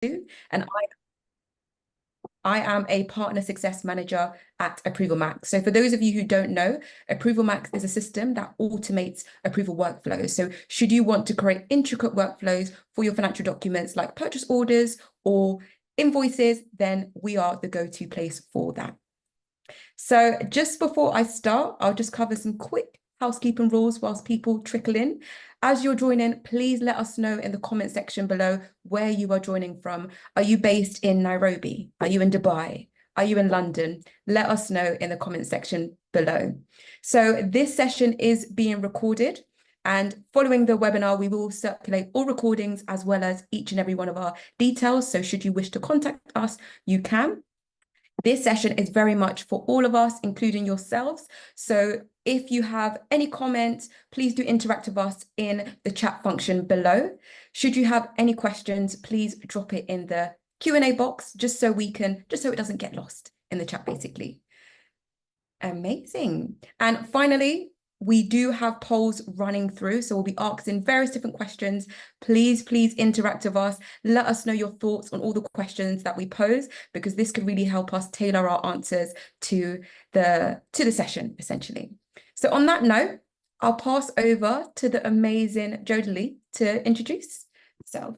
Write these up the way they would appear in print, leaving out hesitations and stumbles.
and I am a partner success manager at ApprovalMax. So for those of you who don't know, ApprovalMax is a system that automates approval workflows. So should you want to create intricate workflows for your financial documents like purchase orders or invoices, then we are the go-to place for that. So just before I start, I'll just cover some quick housekeeping rules whilst people trickle in. As you're joining, please let us know in the comment section below where you are joining from. Are you based in Nairobi? Are you in Dubai? Are you in London? Let us know in the comment section below. So this session is being recorded, and following the webinar, we will circulate all recordings as well as each and every one of our details. So should you wish to contact us, you can. This session is very much for all of us, including yourselves. So if you have any comments, please do interact with us in the chat function below. Should you have any questions, please drop it in the Q&A box, just so it doesn't get lost in the chat, basically. Amazing. And finally, we do have polls running through, so we'll be asking various different questions. Please interact with us. Let us know your thoughts on all the questions that we pose, because this could really help us tailor our answers to the session, essentially. So on that note, I'll pass over to the amazing Jodie to introduce herself.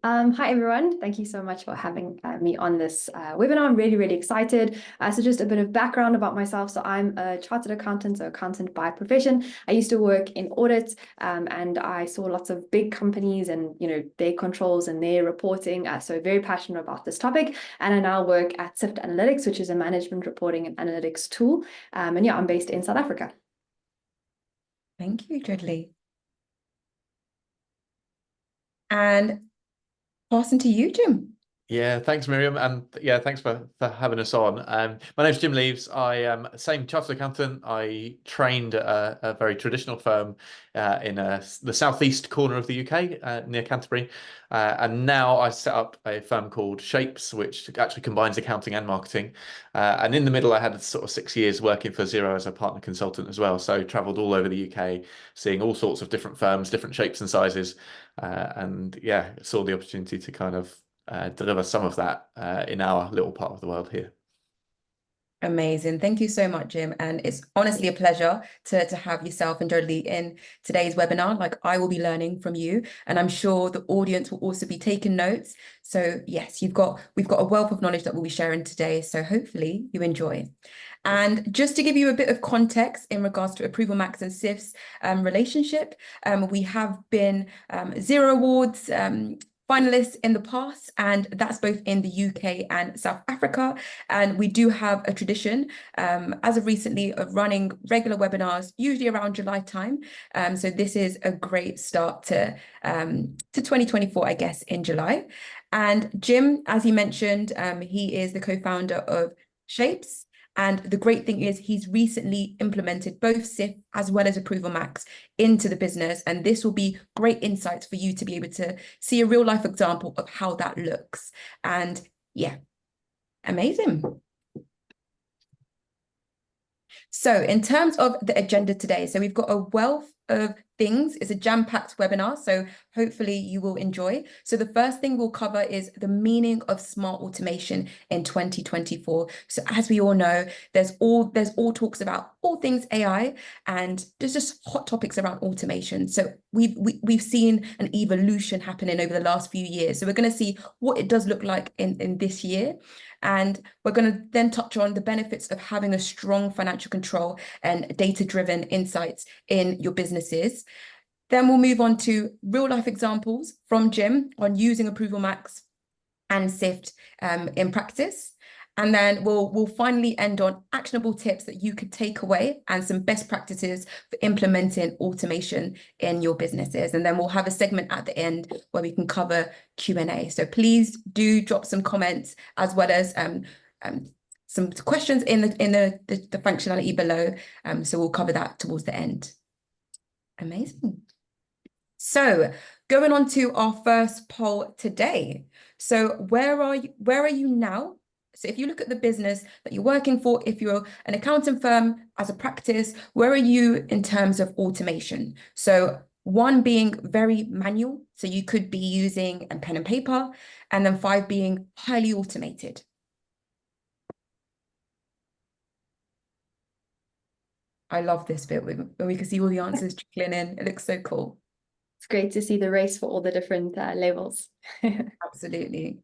Hi, everyone. Thank you so much for having me on this webinar. I'm really excited. So just a bit of background about myself. So I'm a chartered accountant, so accountant by profession. I used to work in audit, and I saw lots of big companies and, their controls and their reporting. So very passionate about this topic. And I now work at Syft Analytics, which is a management reporting and analytics tool. And yeah, I'm based in South Africa. Thank you, Jodie. And passing to you, Jim. Yeah, thanks, Miriam. And yeah, thanks for having us on. My name's Jim Leeves. I am same chartered accountant. I trained at a very traditional firm in the southeast corner of the UK, near Canterbury. And now I set up a firm called Shapes, which actually combines accounting and marketing. And in the middle, I had sort of 6 years working for Xero as a partner consultant as well. So traveled all over the UK, seeing all sorts of different firms, different shapes and sizes. And yeah, saw the opportunity to kind of deliver some of that in our little part of the world here. Amazing. Thank you so much, Jim. And it's honestly a pleasure to have yourself and Jodie in today's webinar. Like, I will be learning from you, and I'm sure the audience will also be taking notes. So yes, we've got a wealth of knowledge that we'll be sharing today. So hopefully you enjoy. And just to give you a bit of context in regards to ApprovalMax and Syft's relationship, we have been Xero Awards finalists in the past, and that's both in the UK and South Africa. And we do have a tradition, as of recently, of running regular webinars, usually around July time. So this is a great start to 2024, I guess, in July. And Jim, as he mentioned, he is the co-founder of Shapes. And the great thing is he's recently implemented both Syft as well as ApprovalMax into the business. And this will be great insights for you to be able to see a real life example of how that looks. And yeah, amazing. So in terms of the agenda today, so we've got a wealth of things. It's a jam-packed webinar, so hopefully you will enjoy. So the first thing we'll cover is the meaning of smart automation in 2024. So as we all know, there's all talks about all things AI, and there's just hot topics around automation. So we've seen an evolution happening over the last few years. So we're going to see what it does look like in this year. And we're going to then touch on the benefits of having a strong financial control and data-driven insights in your businesses. Then we'll move on to real-life examples from Jim on using ApprovalMax and Syft in practice. And then we'll finally end on actionable tips that you could take away and some best practices for implementing automation in your businesses. And then we'll have a segment at the end where we can cover Q&A. So please do drop some comments as well as some questions in the functionality below. So we'll cover that towards the end. Amazing. So going on to our first poll today. So where are you now? So if you look at the business that you're working for, if you're an accounting firm as a practice, where are you in terms of automation? So 1 being very manual, so you could be using a pen and paper, and then 5 being highly automated. I love this bit when we can see all the answers trickling in. It looks so cool. It's great to see the race for all the different levels. Absolutely.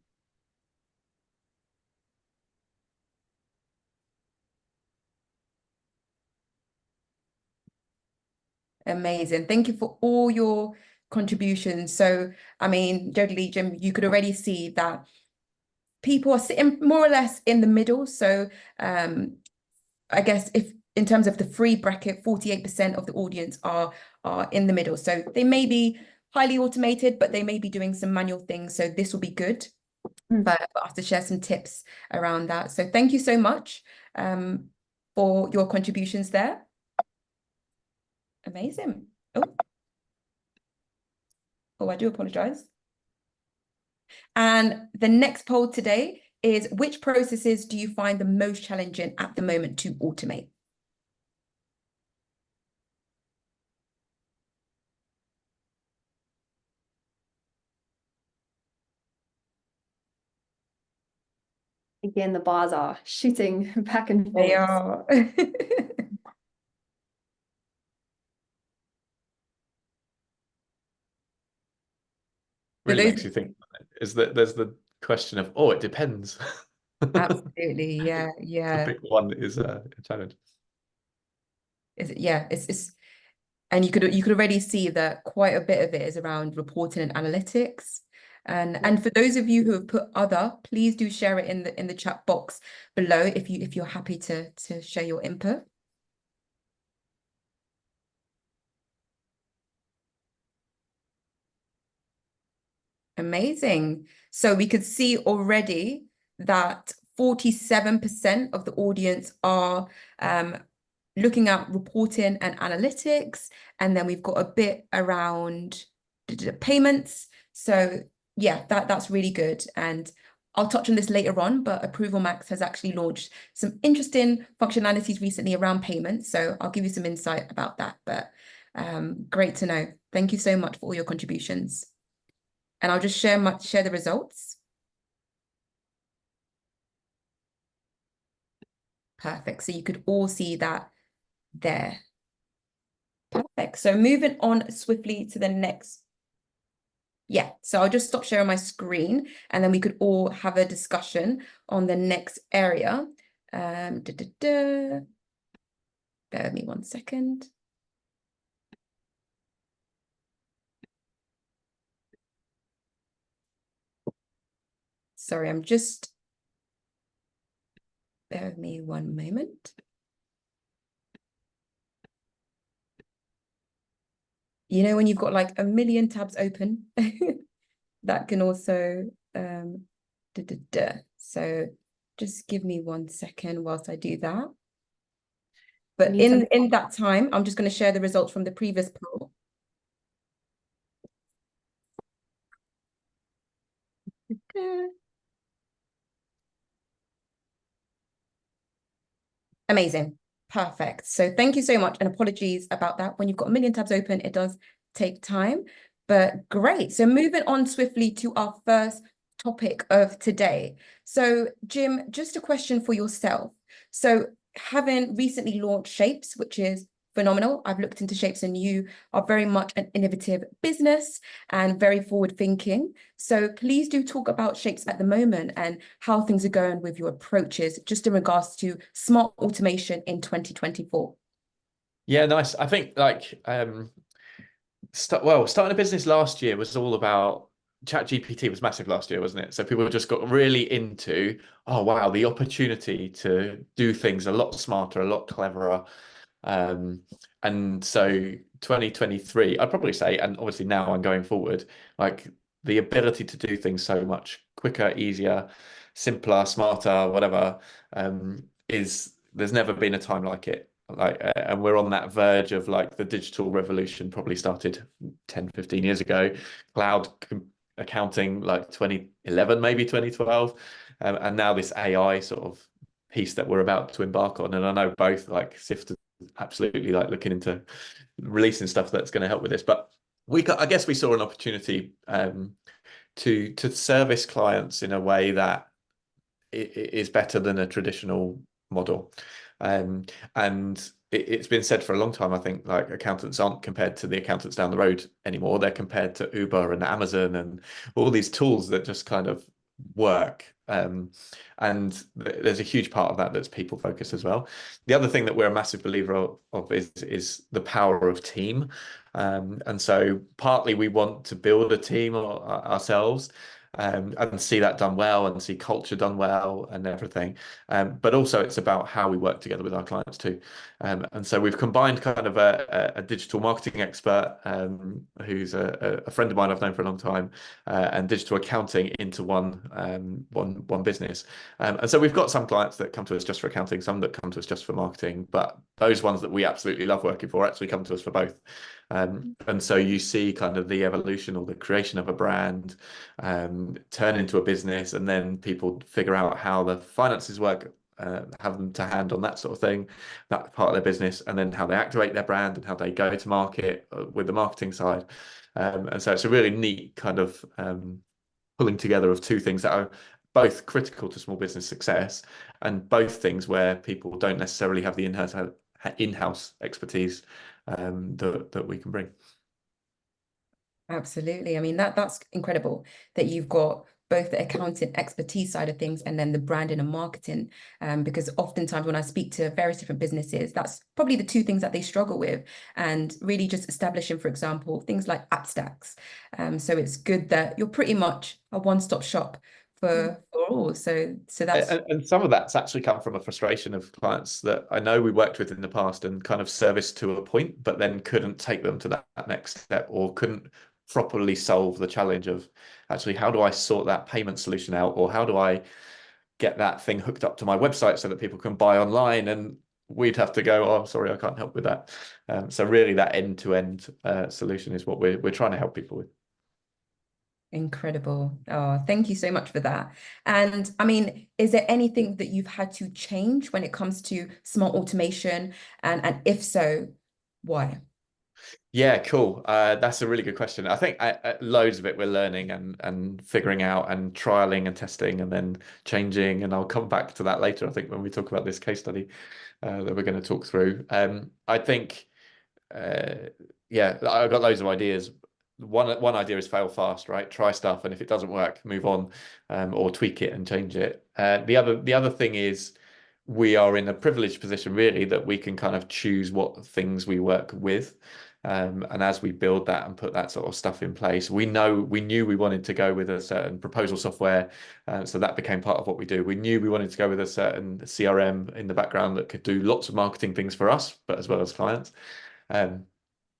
Amazing. Thank you for all your contributions. So, I mean, jokingly, Jim, you could already see that people are sitting more or less in the middle. So, I guess if in terms of the free bracket, 48% of the audience are in the middle. So they may be highly automated, but they may be doing some manual things. So this will be good for us to share some tips around that. So thank you so much for your contributions there. Amazing. Oh, I do apologize. And the next poll today is, which processes do you find the most challenging at the moment to automate? Again, the bars are shooting back and forth. They are. Really makes you think, is that there's the question of, oh, it depends. Absolutely, yeah, yeah. The big one is a challenge. It's and you could already see that quite a bit of it is around reporting and analytics. And for those of you who have put other, please do share it in the chat box below if you're happy to share your input. Amazing. So we could see already that 47% of the audience are looking at reporting and analytics, and then we've got a bit around payments. So yeah, that's really good. And I'll touch on this later on, but ApprovalMax has actually launched some interesting functionalities recently around payments. So I'll give you some insight about that, but great to know. Thank you so much for all your contributions. And I'll just share the results. Perfect. So you could all see that there. Perfect. So moving on swiftly to the next. Yeah, so I'll just stop sharing my screen and then we could all have a discussion on the next area. Bear with me 1 second. Sorry, bear with me 1 moment. You know, when you've got like a million tabs open, that can also, so just give me 1 second whilst I do that. But in that time, I'm just going to share the results from the previous poll. Amazing. Perfect. So thank you so much. And apologies about that. When you've got a million tabs open, it does take time, but great. So moving on swiftly to our first topic of today. So Jim, just a question for yourself. So having recently launched Shapes, which is phenomenal. I've looked into Shapes and you are very much an innovative business and very forward thinking. So please do talk about Shapes at the moment and how things are going with your approaches, just in regards to smart automation in 2024. Yeah, nice. I think like starting a business last year was all about ChatGPT was massive last year, wasn't it? So people just got really into, oh wow, the opportunity to do things a lot smarter, a lot cleverer. And so 2023, I'd probably say, and obviously now I'm going forward, like the ability to do things so much quicker, easier, simpler, smarter, whatever, there's never been a time like it. And we're on that verge of like the digital revolution probably started 10, 15 years ago, cloud accounting like 2011, maybe 2012. And now this AI sort of piece that we're about to embark on. And I know both like Syft absolutely like looking into releasing stuff that's going to help with this. But I guess we saw an opportunity to service clients in a way that is better than a traditional model. And it's been said for a long time, I think, like accountants aren't compared to the accountants down the road anymore. They're compared to Uber and Amazon and all these tools that just kind of work. And there's a huge part of that that's people focused as well. The other thing that we're a massive believer of is the power of team. And so partly we want to build a team ourselves, and see that done well and see culture done well and everything. But also it's about how we work together with our clients too. And so we've combined kind of a digital marketing expert, who's a friend of mine I've known for a long time, and digital accounting into one business. And so we've got some clients that come to us just for accounting, some that come to us just for marketing, but those ones that we absolutely love working for actually come to us for both. And so you see kind of the evolution or the creation of a brand turn into a business, and then people figure out how the finances work, have them to hand on that sort of thing, that part of their business, and then how they activate their brand and how they go to market with the marketing side. And so it's a really neat kind of pulling together of two things that are both critical to small business success, and both things where people don't necessarily have the in-house expertise that we can bring. Absolutely. I mean, that's incredible that you've got both the accounting expertise side of things and then the branding and marketing. Because oftentimes when I speak to various different businesses, that's probably the two things that they struggle with, and really just establishing, for example, things like app stacks. So it's good that you're pretty much a one-stop shop for all. So that's and some of that's actually come from a frustration of clients that I know we worked with in the past and kind of serviced to a point, but then couldn't take them to that next step, or couldn't properly solve the challenge of actually how do I sort that payment solution out, or how do I get that thing hooked up to my website so that people can buy online, and we'd have to go, oh, I'm sorry, I can't help with that. So really that end-to-end solution is what we're trying to help people with. incredible. Oh, thank you so much for that. And I mean, is there anything that you've had to change when it comes to smart automation? And if so, why? Yeah, cool. That's a really good question. I think loads of it we're learning and figuring out and trialing and testing and then changing. And I'll come back to that later, I think, when we talk about this case study that we're going to talk through. I think, yeah, I've got loads of ideas. One idea is fail fast, right? Try stuff, and if it doesn't work, move on, or tweak it and change it. The other thing is we are in a privileged position, really, that we can kind of choose what things we work with. And as we build that and put that sort of stuff in place, we knew we wanted to go with a certain proposal software. So that became part of what we do. We knew we wanted to go with a certain CRM in the background that could do lots of marketing things for us, but as well as clients. And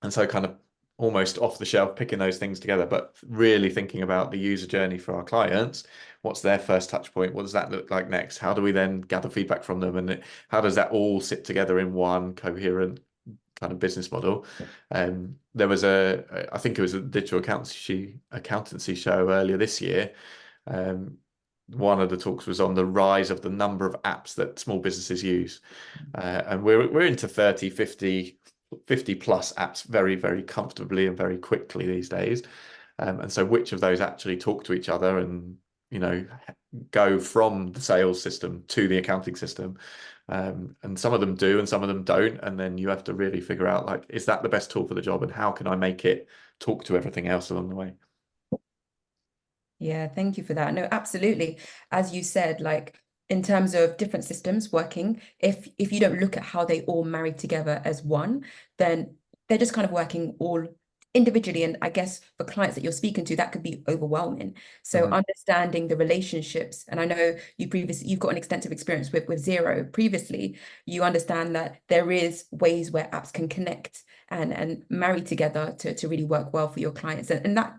so kind of almost off the shelf, picking those things together, but really thinking about the user journey for our clients. What's their first touch point? What does that look like next? How do we then gather feedback from them? And how does that all sit together in one coherent kind of business model? There was I think it was a digital accountancy show earlier this year. One of the talks was on the rise of the number of apps that small businesses use. And we're into 30, 50 plus apps very, very comfortably and very quickly these days. And so which of those actually talk to each other and, go from the sales system to the accounting system? And some of them do and some of them don't. And then you have to really figure out, like, is that the best tool for the job, and how can I make it talk to everything else along the way? Yeah, thank you for that. No, absolutely. As you said, like in terms of different systems working, if you don't look at how they all marry together as one, then they're just kind of working all individually. And I guess for clients that you're speaking to, that could be overwhelming. So understanding the relationships, and I know you've got an extensive experience with Xero previously, you understand that there is ways where apps can connect and marry together to really work well for your clients. And that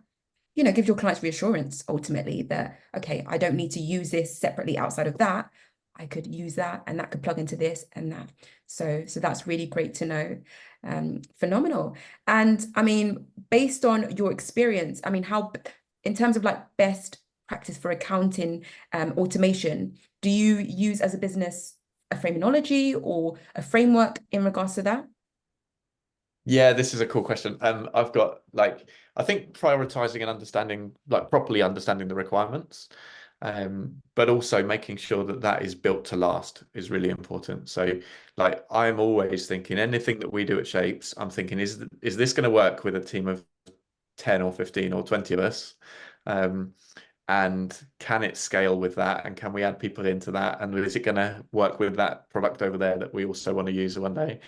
gives your clients reassurance ultimately that, okay, I don't need to use this separately outside of that. I could use that and that could plug into this and that. So that's really great to know. Phenomenal. And I mean, based on your experience, I mean, how, in terms of like best practice for accounting automation, do you use as a business a phraseology or a framework in regards to that? Yeah, this is a cool question. I've got like, I think prioritizing and understanding, like properly understanding the requirements, but also making sure that that is built to last is really important. So like, I'm always thinking anything that we do at Shapes, I'm thinking, is this going to work with a team of 10 or 15 or 20 of us? And can it scale with that? And can we add people into that? And is it going to work with that product over there that we also want to use one day?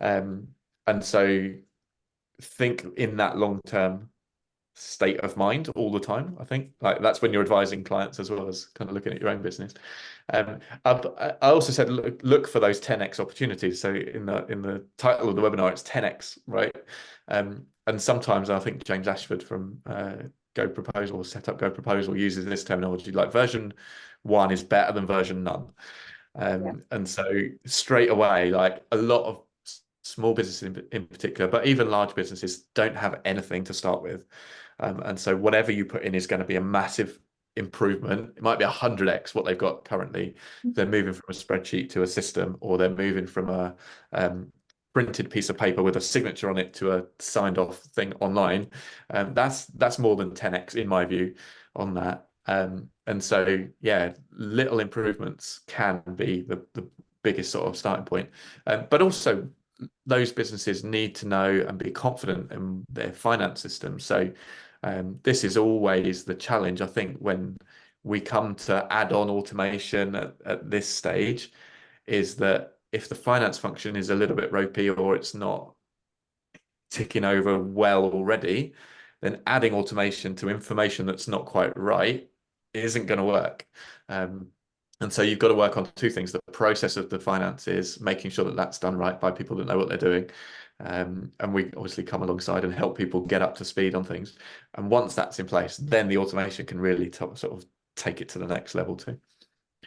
And so think in that long-term state of mind all the time. I think like that's when you're advising clients as well as kind of looking at your own business. I also said look for those 10x opportunities. So in the title of the webinar, it's 10x, right? And sometimes I think James Ashford from Go Proposal, Set Up Go Proposal, uses this terminology, like version 1 is better than version none. And so straight away, like a lot of small businesses in particular, but even large businesses don't have anything to start with. And so whatever you put in is going to be a massive improvement. It might be 100x what they've got currently. They're moving from a spreadsheet to a system, or they're moving from a printed piece of paper with a signature on it to a signed off thing online. That's more than 10x in my view on that. And so, yeah, little improvements can be the biggest sort of starting point. But also, those businesses need to know and be confident in their finance system. So this is always the challenge, I think, when we come to add on automation at this stage, is that if the finance function is a little bit ropey or it's not ticking over well already, then adding automation to information that's not quite right isn't going to work. And so you've got to work on two things: the process of the finances, making sure that that's done right by people that know what they're doing. And we obviously come alongside and help people get up to speed on things. And once that's in place, then the automation can really sort of take it to the next level too.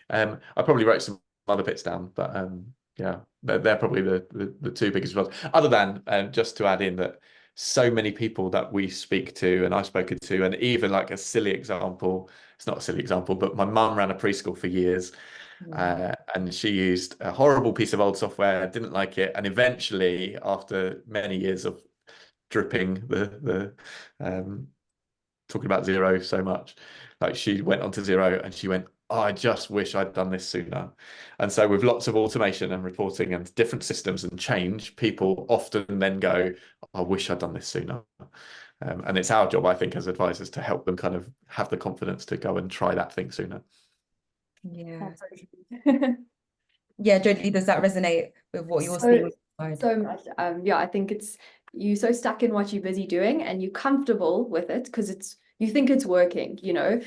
I probably wrote some other bits down, but yeah, they're probably the two biggest ones. Other than just to add in that so many people that we speak to and I've spoken to, and even like a silly example, it's not a silly example, but my mum ran a preschool for years, and she used a horrible piece of old software, didn't like it, and eventually, after many years of dripping the talking about Xero so much, like she went onto Xero and she went, oh, I just wish I'd done this sooner. And so with lots of automation and reporting and different systems and change, people often then go, I wish I'd done this sooner. And it's our job, I think, as advisors to help them kind of have the confidence to go and try that thing sooner. Yeah. Yeah, Jodie, does that resonate with what you're seeing? So much. Yeah, I think it's you're so stuck in what you're busy doing and you're comfortable with it because you think it's working, you're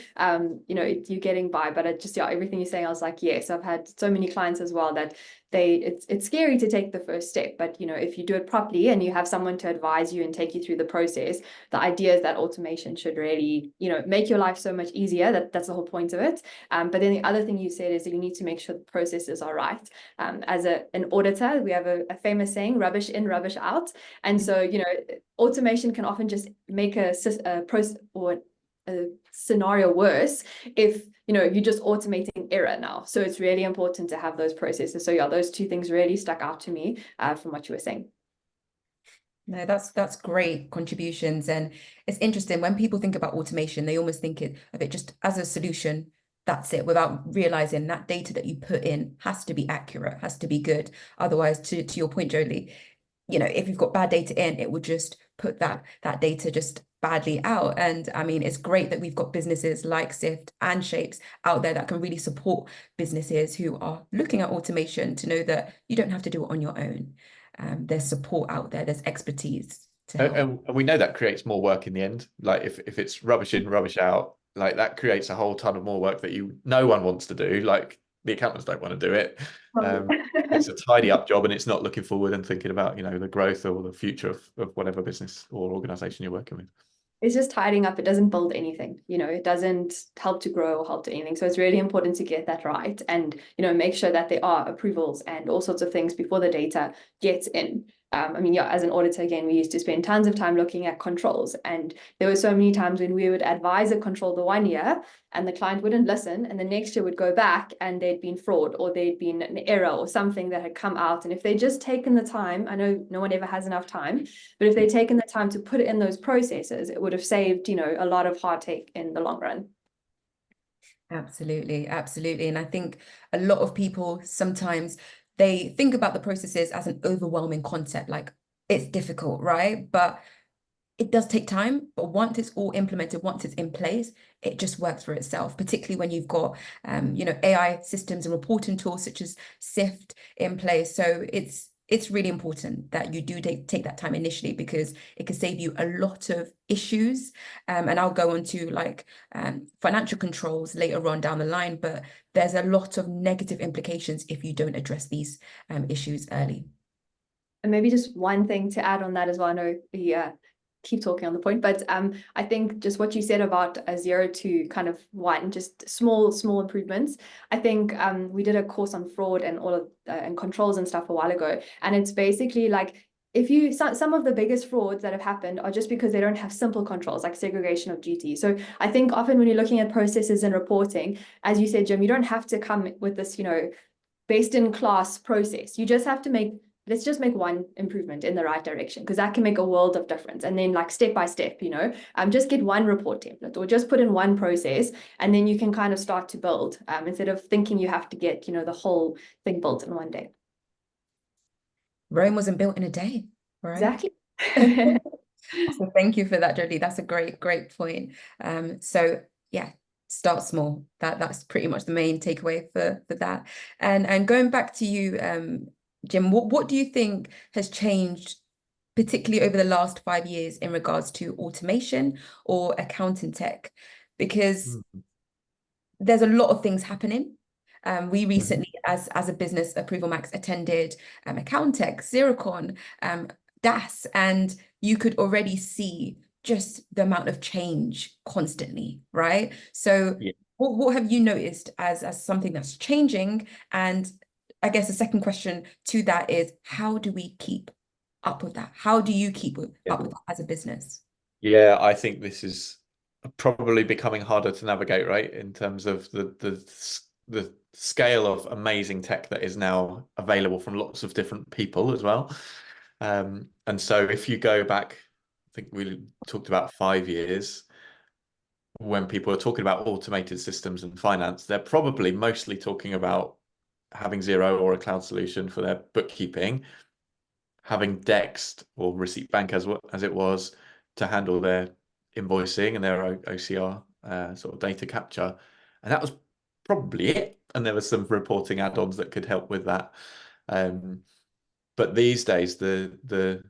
getting by, but everything you're saying, I was like, yes, I've had so many clients as well that it's scary to take the first step, but if you do it properly and you have someone to advise you and take you through the process, the idea is that automation should really, make your life so much easier. That's the whole point of it. But then the other thing you said is that you need to make sure the processes are right. As an auditor, we have a famous saying, rubbish in, rubbish out. And so, automation can often just make a process or a scenario worse if you're just automating error now. So it's really important to have those processes. So yeah, those two things really stuck out to me from what you were saying. No, that's great contributions. And it's interesting when people think about automation, they almost think of it just as a solution. That's it, without realizing that data that you put in has to be accurate, has to be good. Otherwise, to your point, Jolie, if you've got bad data in, it will just put that data just badly out. And I mean, it's great that we've got businesses like Syft and Shapes out there that can really support businesses who are looking at automation to know that you don't have to do it on your own. There's support out there, there's expertise to help. And we know that creates more work in the end. Like if it's rubbish in, rubbish out, like that creates a whole ton of more work that no one wants to do. Like the accountants don't want to do it. It's a tidy up job and it's not looking forward and thinking about, the growth or the future of whatever business or organization you're working with. It's just tidying up. It doesn't build anything, it doesn't help to grow or help to anything. So it's really important to get that right and, make sure that there are approvals and all sorts of things before the data gets in. I mean, yeah, as an auditor, again, we used to spend tons of time looking at controls. And there were so many times when we would advise a control the 1 year and the client wouldn't listen. And the next year would go back and there'd been fraud or there'd been an error or something that had come out. And if they'd just taken the time, I know no one ever has enough time, but if they'd taken the time to put it in those processes, it would have saved, a lot of heartache in the long run. Absolutely, absolutely. And I think a lot of people sometimes they think about the processes as an overwhelming concept, like it's difficult, right? But it does take time, but once it's all implemented, once it's in place, it just works for itself, particularly when you've got, AI systems and reporting tools such as Syft in place. So it's really important that you do take that time initially because it can save you a lot of issues. And I'll go on to financial controls later on down the line, but there's a lot of negative implications if you don't address these issues early. And maybe just one thing to add on that as well. I know we keep talking on the point, but I think just what you said about a 0 to kind of 1, just small improvements. I think we did a course on fraud and all of and controls and stuff a while ago, and it's basically like if you some of the biggest frauds that have happened are just because they don't have simple controls like segregation of duty. So I think often when you're looking at processes and reporting, as you said, Jim, you don't have to come with this best in class process. You just have to let's just make one improvement in the right direction, because that can make a world of difference. And then step by step, just get one report template or just put in one process, and then you can kind of start to build instead of thinking you have to get, the whole thing built in one day. Rome wasn't built in a day, right? Exactly. So thank you for that, Jodie. That's a great point. So yeah, start small. That's pretty much the main takeaway for that. And going back to you, Jim, what do you think has changed, particularly over the last 5 years, in regards to automation or accounting tech? Because there's a lot of things happening. We recently, as a business, ApprovalMax attended Accounttech, XeroCon, DAS, and you could already see just the amount of change constantly, right? So what have you noticed as something that's changing? And I guess the second question to that is, how do we keep up with that? How do you keep up with that as a business? Yeah, I think this is probably becoming harder to navigate, right? In terms of the scale of amazing tech that is now available from lots of different people as well. And so if you go back, I think we talked about 5 years, when people are talking about automated systems and finance, they're probably mostly talking about having Xero or a cloud solution for their bookkeeping, having Dext or Receipt Bank as it was to handle their invoicing and their OCR sort of data capture, and that was probably it. And there were some reporting add-ons that could help with that. But these days, the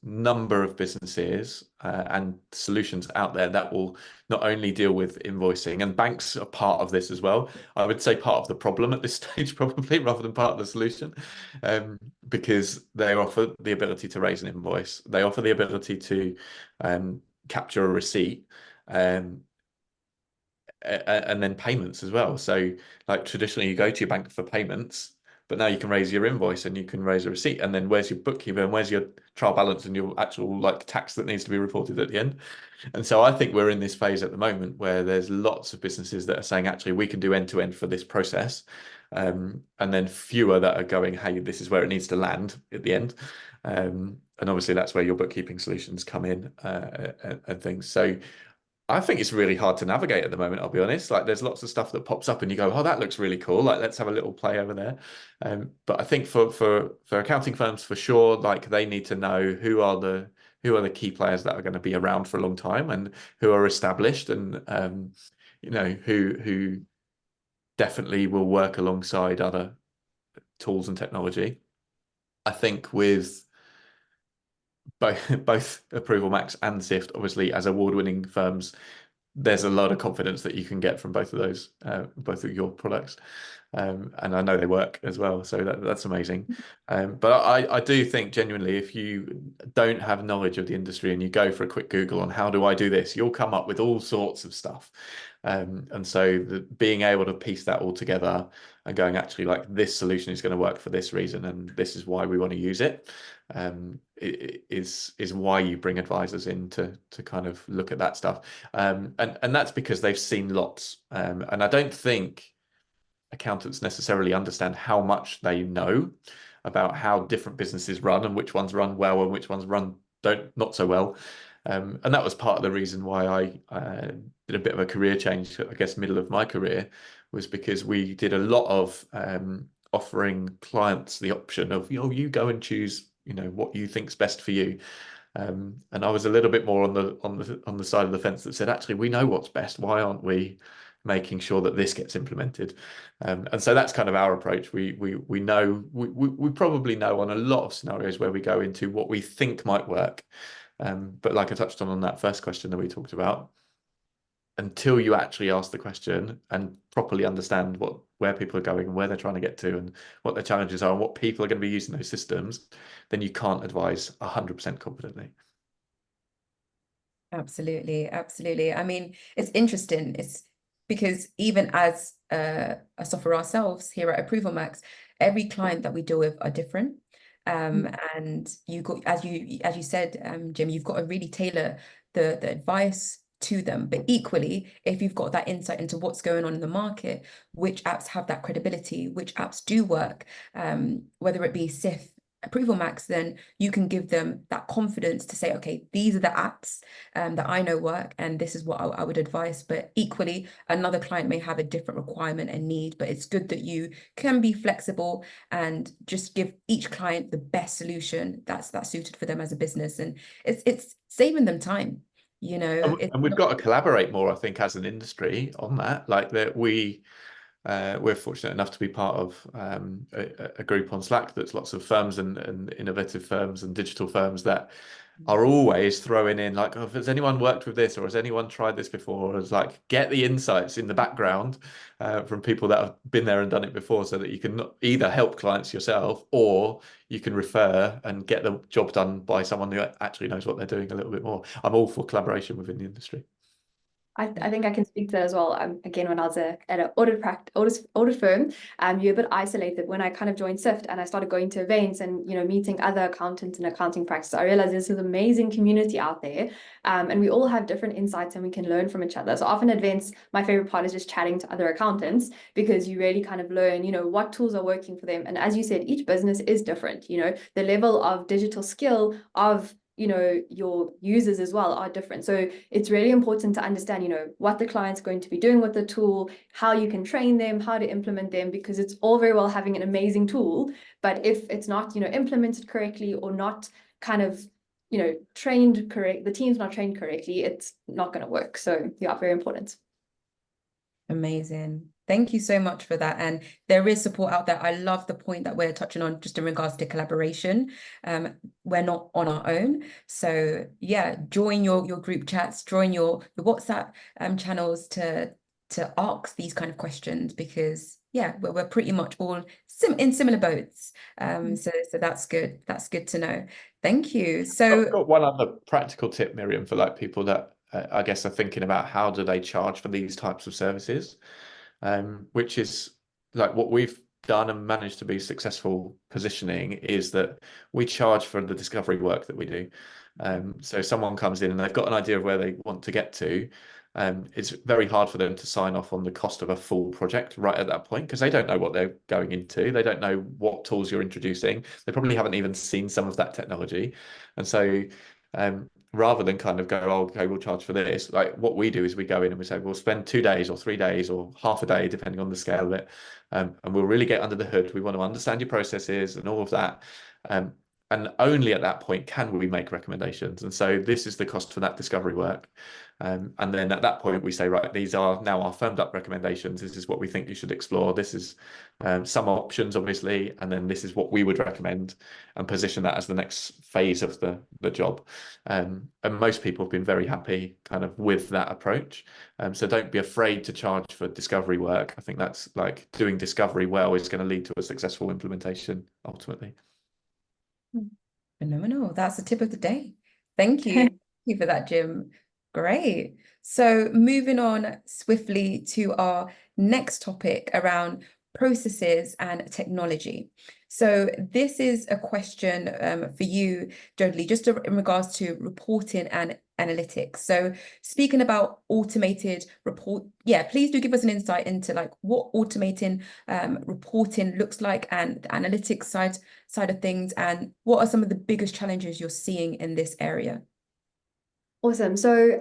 number of businesses and solutions out there that will not only deal with invoicing, and banks are part of this as well. I would say part of the problem at this stage, probably, rather than part of the solution, because they offer the ability to raise an invoice. They offer the ability to capture a receipt, and then payments as well. So like traditionally you go to your bank for payments, but now you can raise your invoice and you can raise a receipt, and then where's your bookkeeper and where's your trial balance and your actual tax that needs to be reported at the end. And so I think we're in this phase at the moment where there's lots of businesses that are saying, actually, we can do end to end for this process. And then fewer that are going, hey, this is where it needs to land at the end. And obviously that's where your bookkeeping solutions come in and things. So I think it's really hard to navigate at the moment, I'll be honest. There's lots of stuff that pops up and you go, oh, that looks really cool. Let's have a little play over there. But I think for accounting firms, for sure, they need to know who are the key players that are going to be around for a long time and who are established, and who definitely will work alongside other tools and technology. I think with both ApprovalMax and Syft, obviously, as award-winning firms, there's a lot of confidence that you can get from both of those, both of your products. And I know they work as well, so that's amazing. But I do think genuinely, if you don't have knowledge of the industry and you go for a quick Google on how do I do this, you'll come up with all sorts of stuff. And so being able to piece that all together and going, actually, like, this solution is going to work for this reason, and this is why we want to use it, is why you bring advisors in to kind of look at that stuff. And that's because they've seen lots. And I don't think accountants necessarily understand how much they know about how different businesses run and which ones run well and which ones run not so well. And that was part of the reason why I did a bit of a career change, I guess, middle of my career, was because we did a lot of offering clients the option of, you go and choose, what you think's best for you. And I was a little bit more on the side of the fence that said, actually, we know what's best. Why aren't we making sure that this gets implemented? And so that's kind of our approach. We know, we probably know on a lot of scenarios where we go into what we think might work. But like I touched on that first question that we talked about, until you actually ask the question and properly understand where people are going and where they're trying to get to and what their challenges are and what people are going to be using those systems, then you can't advise 100% confidently. Absolutely, absolutely. I mean, it's interesting. It's because even as a software ourselves here at ApprovalMax, every client that we deal with are different. And you got, as you said, Jim, you've got to really tailor the advice to them. But equally, if you've got that insight into what's going on in the market, which apps have that credibility, which apps do work, whether it be Syft, ApprovalMax, then you can give them that confidence to say, okay, these are the apps that I know work, and this is what I would advise. But equally, another client may have a different requirement and need, but it's good that you can be flexible and just give each client the best solution that's suited for them as a business. And it's saving them time, And we've got to collaborate more, I think, as an industry on that. Like that we're fortunate enough to be part of a group on Slack that's lots of firms and innovative firms and digital firms that are always throwing in, like, oh, has anyone worked with this, or has anyone tried this before? It's like, get the insights in the background from people that have been there and done it before, so that you can either help clients yourself, or you can refer and get the job done by someone who actually knows what they're doing a little bit more. I'm all for collaboration within the industry. I think I can speak to that as well. Again, when I was at an audit firm, you're a bit isolated. When I kind of joined Syft and I started going to events and meeting other accountants and accounting practice, I realized there's this amazing community out there, and we all have different insights and we can learn from each other. So often at events, my favorite part is just chatting to other accountants, because you really kind of learn, what tools are working for them. And as you said, each business is different. The level of digital skill of your users as well are different. So it's really important to understand, what the client's going to be doing with the tool, how you can train them, how to implement them, because it's all very well having an amazing tool, but if it's not, implemented correctly, or not kind of, trained correct, the team's not trained correctly, it's not going to work. So yeah, very important. Amazing. Thank you so much for that. And there is support out there. I love the point that we're touching on just in regards to collaboration. We're not on our own. So yeah, join your group chats, join your WhatsApp channels to ask these kind of questions, because yeah, we're pretty much all in similar boats. So that's good. That's good to know. Thank you. So I've got one other practical tip, Miriam, for like people that I guess are thinking about how do they charge for these types of services, which is like what we've done and managed to be successful positioning, is that we charge for the discovery work that we do. So someone comes in and they've got an idea of where they want to get to. It's very hard for them to sign off on the cost of a full project right at that point, because they don't know what they're going into. They don't know what tools you're introducing. They probably haven't even seen some of that technology. And so rather than kind of go, oh, okay, we'll charge for this, like what we do is we go in and we say, we'll spend 2 days or 3 days or half a day, depending on the scale of it. And we'll really get under the hood. We want to understand your processes and all of that. And only at that point can we make recommendations. And so this is the cost for that discovery work. And then at that point, we say, right, these are now our firmed up recommendations. This is what we think you should explore. This is some options, obviously. And then this is what we would recommend, and position that as the next phase of the job. And most people have been very happy kind of with that approach. So don't be afraid to charge for discovery work. I think that's like doing discovery well is going to lead to a successful implementation ultimately. Phenomenal. That's the tip of the day. Thank you. Thank you for that, Jim. Great. So moving on swiftly to our next topic around processes and technology. So this is a question for you, Jodie, just in regards to reporting and analytics. So speaking about automated report, yeah, please do give us an insight into like what automating reporting looks like and the analytics side of things, and what are some of the biggest challenges you're seeing in this area? Awesome. So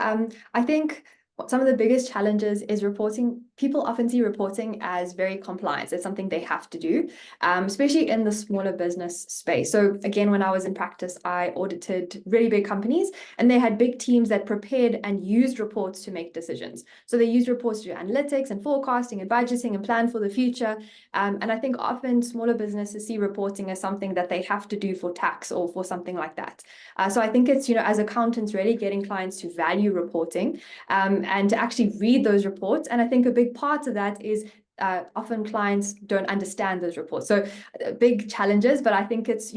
I think some of the biggest challenges is reporting. People often see reporting as very compliance. It's something they have to do, especially in the smaller business space. So again, when I was in practice, I audited really big companies, and they had big teams that prepared and used reports to make decisions. So they used reports to do analytics and forecasting and budgeting and plan for the future. And I think often smaller businesses see reporting as something that they have to do for tax or for something like that. So I think it's, as accountants, really getting clients to value reporting and to actually read those reports. And I think a big part of that is often clients don't understand those reports. So big challenges, but I think it's,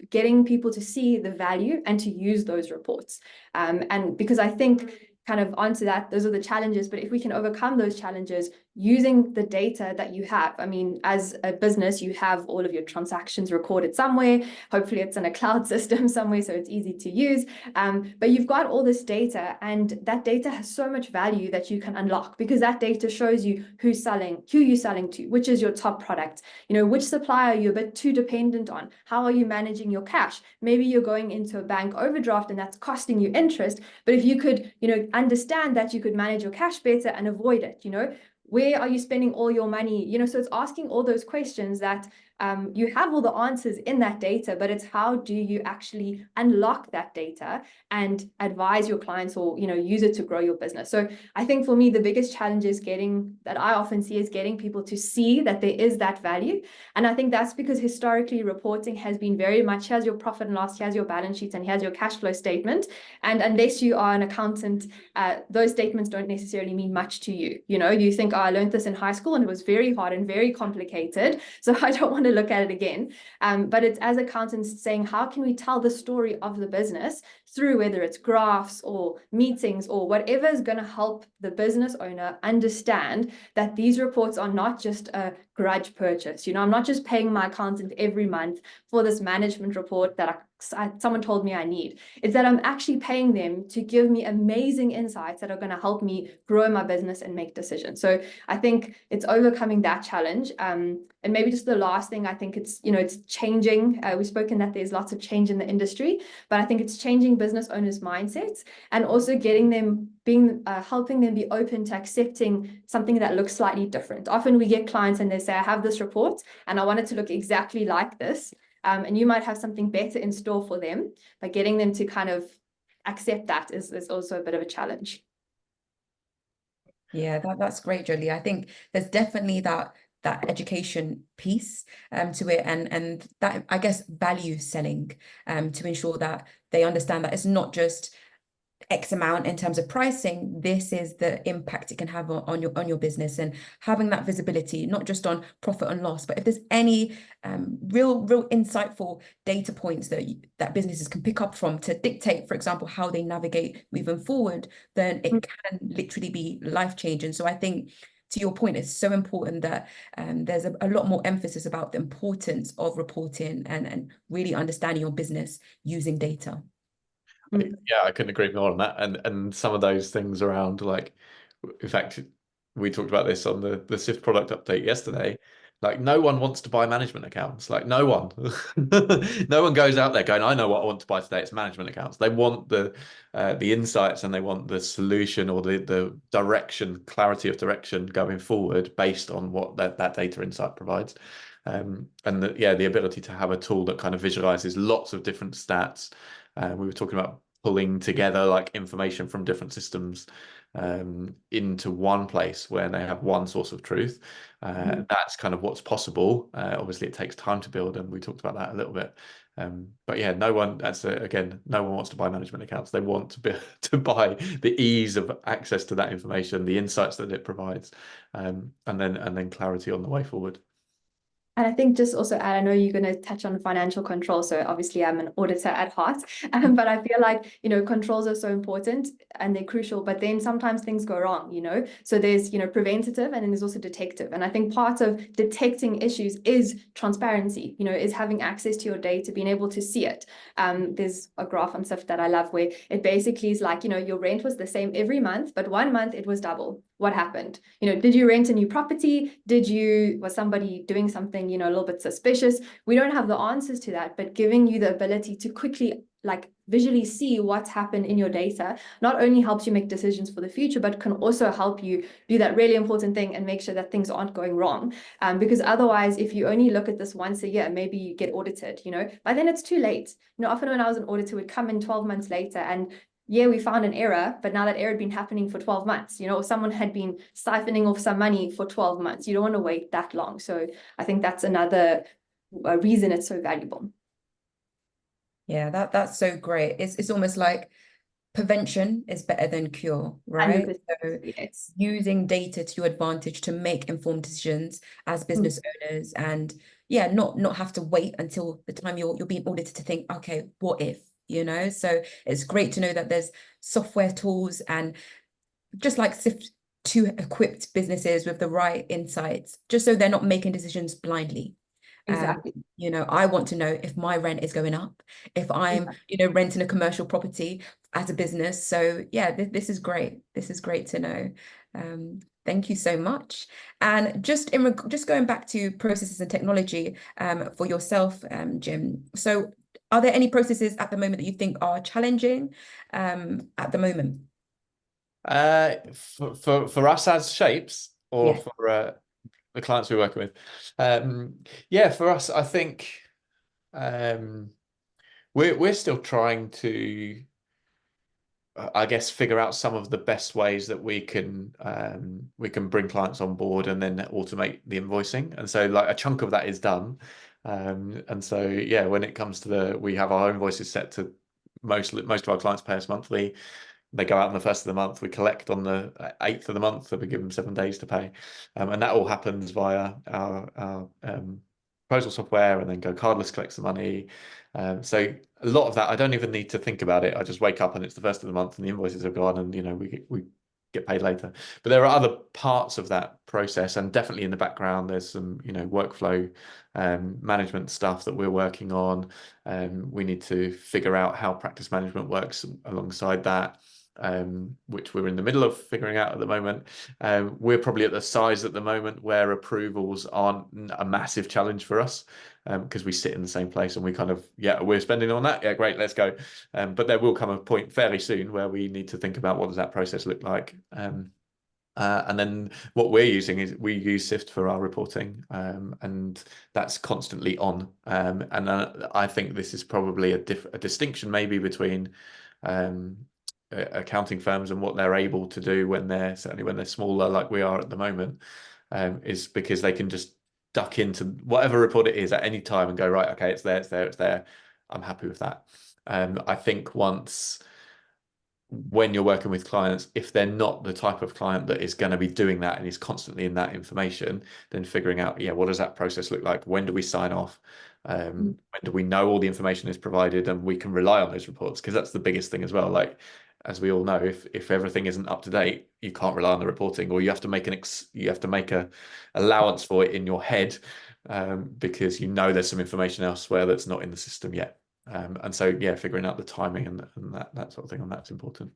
getting people to see the value and to use those reports. And because I think kind of onto that, those are the challenges, but if we can overcome those challenges using the data that you have, I mean, as a business, you have all of your transactions recorded somewhere. Hopefully it's in a cloud system somewhere, so it's easy to use. But you've got all this data, and that data has so much value that you can unlock, because that data shows you who you're selling to, which is your top product, which supplier you're a bit too dependent on, how are you managing your cash? Maybe you're going into a bank overdraft and that's costing you interest, but if you could, understand that, you could manage your cash better and avoid it. Where are you spending all your money? So it's asking all those questions that you have all the answers in that data, but it's how do you actually unlock that data and advise your clients, or use it to grow your business. So I think for me, the biggest challenge is that I often see is getting people to see that there is that value. And I think that's because historically reporting has been very much, here's your profit and loss, here's your balance sheet, and here's your cash flow statement. And unless you are an accountant, those statements don't necessarily mean much to you. You think, oh, I learned this in high school and it was very hard and very complicated, so I don't want to look at it again. But it's as accountants saying, how can we tell the story of the business through whether it's graphs or meetings or whatever is going to help the business owner understand that these reports are not just a grudge purchase. I'm not just paying my accountant every month for this management report that someone told me I need. It's that I'm actually paying them to give me amazing insights that are going to help me grow my business and make decisions. So I think it's overcoming that challenge. And maybe just the last thing, I think it's, it's changing. We've spoken that there's lots of change in the industry, but I think it's changing business owners' mindsets and also getting them helping them be open to accepting something that looks slightly different. Often we get clients and they say, I have this report and I want it to look exactly like this. And you might have something better in store for them, but getting them to kind of accept that is also a bit of a challenge. Yeah, that's great, Jolie. I think there's definitely that education piece to it, and that, I guess, value selling to ensure that they understand that it's not just X amount in terms of pricing. This is the impact it can have on your business, and having that visibility, not just on profit and loss, but if there's any real insightful data points that businesses can pick up from to dictate, for example, how they navigate moving forward, then it can literally be life-changing. So I think, to your point, it's so important that there's a lot more emphasis about the importance of reporting and really understanding your business using data. Yeah, I couldn't agree more on that. And some of those things around, like, in fact, we talked about this on the Syft product update yesterday. Like, no one wants to buy management accounts. Like, no one. No one goes out there going, I know what I want to buy today. It's management accounts. They want the insights, and they want the solution, or the direction, clarity of direction going forward based on what that data insight provides. And the ability to have a tool that kind of visualizes lots of different stats. We were talking about pulling together like information from different systems into one place where they have one source of truth. That's kind of what's possible. Obviously, it takes time to build, and we talked about that a little bit. But yeah, no one wants to buy management accounts. They want to buy the ease of access to that information, the insights that it provides, and then clarity on the way forward. And I think just also add, I know you're going to touch on financial control. So obviously I'm an auditor at heart, but I feel like, controls are so important and they're crucial, but then sometimes things go wrong, So there's, preventative and then there's also detective. And I think part of detecting issues is transparency, is having access to your data, being able to see it. There's a graph on Syft that I love where it basically is like, your rent was the same every month, but 1 month it was double. What happened? Did you rent a new property? Was somebody doing something, a little bit suspicious? We don't have the answers to that, but giving you the ability to quickly visually see what's happened in your data not only helps you make decisions for the future, but can also help you do that really important thing and make sure that things aren't going wrong. Because otherwise, if you only look at this once a year, maybe you get audited, by then it's too late. Often when I was an auditor, would come in 12 months later and yeah, we found an error, but now that error had been happening for 12 months, or someone had been siphoning off some money for 12 months. You don't want to wait that long. So I think that's another reason it's so valuable. Yeah, that's so great. It's almost like prevention is better than cure, right? 100%. So Yes. using data to your advantage to make informed decisions as business owners, and yeah, not have to wait until the time you're being audited to think, okay, what if? So it's great to know that there's software tools and just like Syft to equip businesses with the right insights, just so they're not making decisions blindly. Exactly. I want to know if my rent is going up, if I'm, renting a commercial property as a business. So yeah, this is great. This is great to know. Thank you so much. And just going back to processes and technology for yourself, Jim. So are there any processes at the moment that you think are challenging at the moment? For us as shapes, or Yeah. for the clients we're working with, yeah, for us, I think we're still trying to, I guess, figure out some of the best ways that we can bring clients on board and then automate the invoicing. And so like a chunk of that is done. And so yeah, when it comes to we have our invoices set to most of our clients pay us monthly. They go out on the 1st of the month. We collect on the 8th of the month, so we give them 7 days to pay, and that all happens via our proposal software, and then Go Cardless collects the money. So a lot of that, I don't even need to think about it. I just wake up and it's the 1st of the month, and the invoices have gone, and we get paid later. But there are other parts of that process, and definitely in the background, there's some workflow management stuff that we're working on. We need to figure out how practice management works alongside that. Which we're in the middle of figuring out at the moment. We're probably at the size at the moment where approvals aren't a massive challenge for us, because we sit in the same place and we kind of, yeah, we're spending on that. Yeah, great, let's go. But there will come a point fairly soon where we need to think about what does that process look like. And then what we're using is we use Syft for our reporting, and that's constantly on. And I think this is probably a distinction maybe between accounting firms and what they're able to do when they're smaller like we are at the moment, is because they can just duck into whatever report it is at any time and go, right, okay, it's there. I'm happy with that. I think when you're working with clients, if they're not the type of client that is going to be doing that and is constantly in that information, then figuring out, yeah, what does that process look like? When do we sign off? When do we know all the information is provided and we can rely on those reports? Because that's the biggest thing as well. Like, as we all know, if everything isn't up to date, you can't rely on the reporting, or you have to make a allowance for it in your head, because there's some information elsewhere that's not in the system yet. And so, yeah, figuring out the timing and that sort of thing on that's important.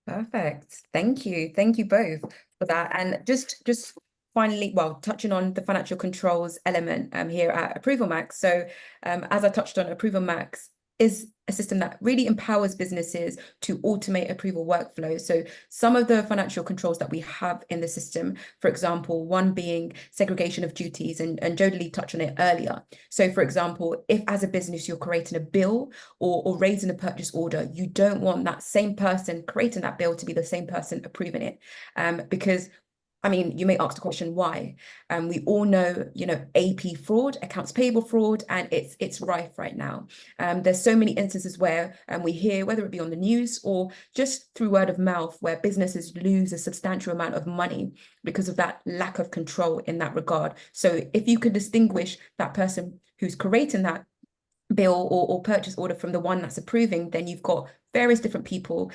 Perfect. Thank you. Thank you both for that. And just finally, well, touching on the financial controls element here at ApprovalMax. So as I touched on, ApprovalMax is a system that really empowers businesses to automate approval workflows. So some of the financial controls that we have in the system, for example, one being segregation of duties, and Jodie touched on it earlier. So for example, if as a business you're creating a bill or raising a purchase order, you don't want that same person creating that bill to be the same person approving it, because I mean, you may ask the question, why? We all know, AP fraud, accounts payable fraud, and it's rife right now. There's so many instances where we hear, whether it be on the news or just through word of mouth, where businesses lose a substantial amount of money because of that lack of control in that regard. So if you could distinguish that person who's creating that bill or purchase order from the one that's approving, then you've got various different people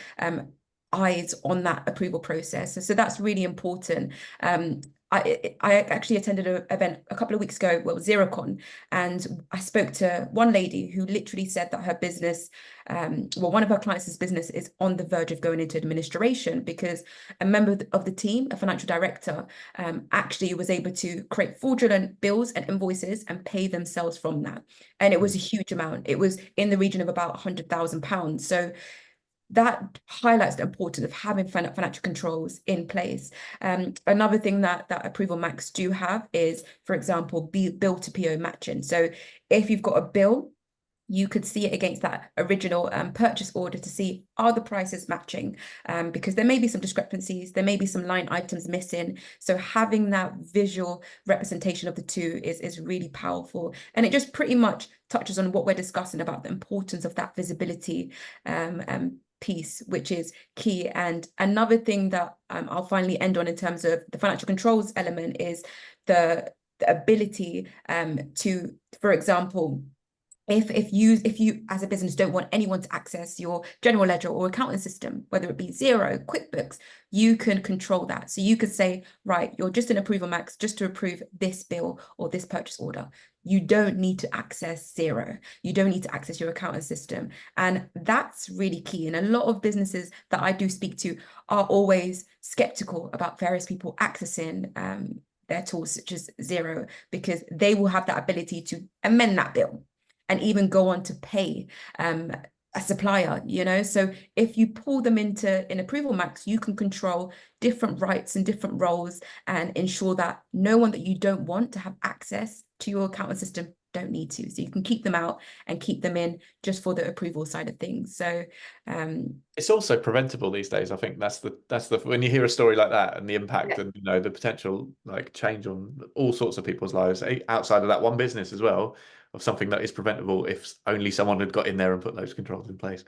eyes on that approval process. So that's really important. I actually attended an event a couple of weeks ago, well, XeroCon, and I spoke to one lady who literally said that her business, one of her clients' business is on the verge of going into administration because a member of the team, a financial director, actually was able to create fraudulent bills and invoices and pay themselves from that. And it was a huge amount. It was in the region of about £100,000. So that highlights the importance of having financial controls in place. Another thing that ApprovalMax do have is, for example, bill to PO matching. So if you've got a bill, you could see it against that original purchase order to see, are the prices matching? Because there may be some discrepancies, there may be some line items missing. So having that visual representation of the two is really powerful. And it just pretty much touches on what we're discussing about the importance of that visibility piece, which is key. And another thing that I'll finally end on in terms of the financial controls element is the ability to, for example, if you as a business don't want anyone to access your general ledger or accounting system, whether it be Xero, QuickBooks, you can control that. So you could say, right, you're just an ApprovalMax just to approve this bill or this purchase order. You don't need to access Xero. You don't need to access your accounting system. And that's really key. And a lot of businesses that I do speak to are always skeptical about various people accessing their tools such as Xero, because they will have that ability to amend that bill and even go on to pay a supplier, So if you pull them in ApprovalMax, you can control different rights and different roles and ensure that no one that you don't want to have access to your accounting system don't need to. So you can keep them out and keep them in just for the approval side of things. So it's also preventable these days. I think that's the when you hear a story like that and the impact and the potential change on all sorts of people's lives outside of that one business as well, of something that is preventable if only someone had got in there and put those controls in place.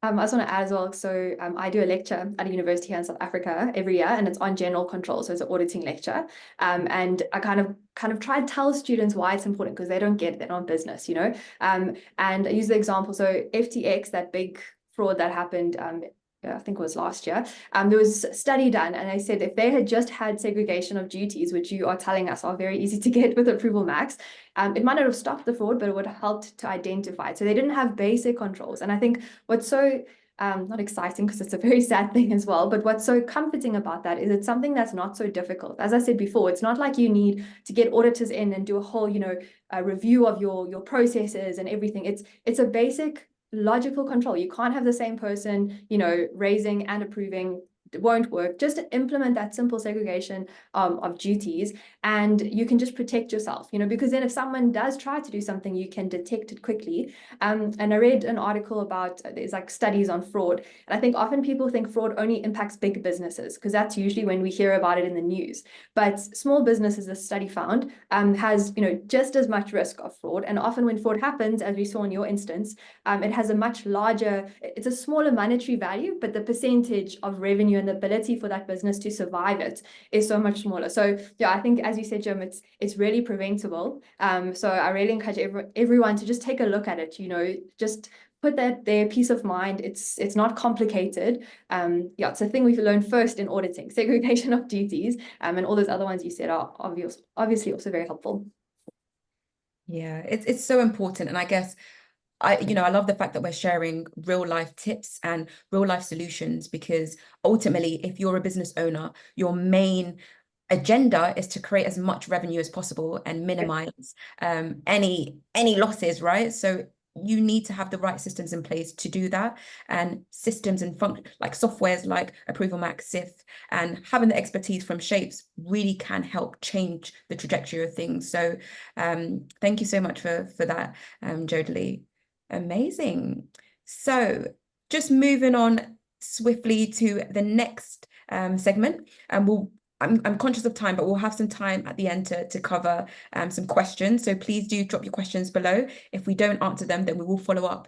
I just want to add as well, so I do a lecture at a university here in South Africa every year, and it's on general control, so it's an auditing lecture, and I kind of try to tell students why it's important, because they don't get it, they're not business, and I use the example, so FTX, that big fraud that happened, I think it was last year, there was a study done, and they said if they had just had segregation of duties, which you are telling us are very easy to get with ApprovalMax, it might not have stopped the fraud, but it would have helped to identify it. So they didn't have basic controls. And I think what's so not exciting, because it's a very sad thing as well, but what's so comforting about that is it's something that's not so difficult. As I said before, it's not like you need to get auditors in and do a whole review of your processes and everything. It's a basic logical control. You can't have the same person raising and approving. It won't work. Just to implement that simple segregation of duties, and you can just protect yourself, because then if someone does try to do something, you can detect it quickly. And I read an article about there's studies on fraud, and I think often people think fraud only impacts big businesses, because that's usually when we hear about it in the news. But small businesses, the study found, has just as much risk of fraud, and often when fraud happens, as we saw in your instance, it has a much larger, it's a smaller monetary value, but the percentage of revenue and the ability for that business to survive it is so much smaller. So yeah, I think, as you said, Jim, it's really preventable. So I really encourage everyone to just take a look at it, just put that there, peace of mind. It's not complicated. It's a thing we've learned first in auditing, segregation of duties, and all those other ones you said are obviously also very helpful. Yeah, it's so important. And I guess I love the fact that we're sharing real life tips and real life solutions, because ultimately, if you're a business owner, your main agenda is to create as much revenue as possible and minimize any losses, right? So you need to have the right systems in place to do that, and systems and softwares like ApprovalMax, Syft, and having the expertise from Shapes really can help change the trajectory of things. So thank you so much for that, Jodie. Amazing. So just moving on swiftly to the next segment, and we'll I'm conscious of time, but we'll have some time at the end to cover some questions. So please do drop your questions below. If we don't answer them, then we will follow up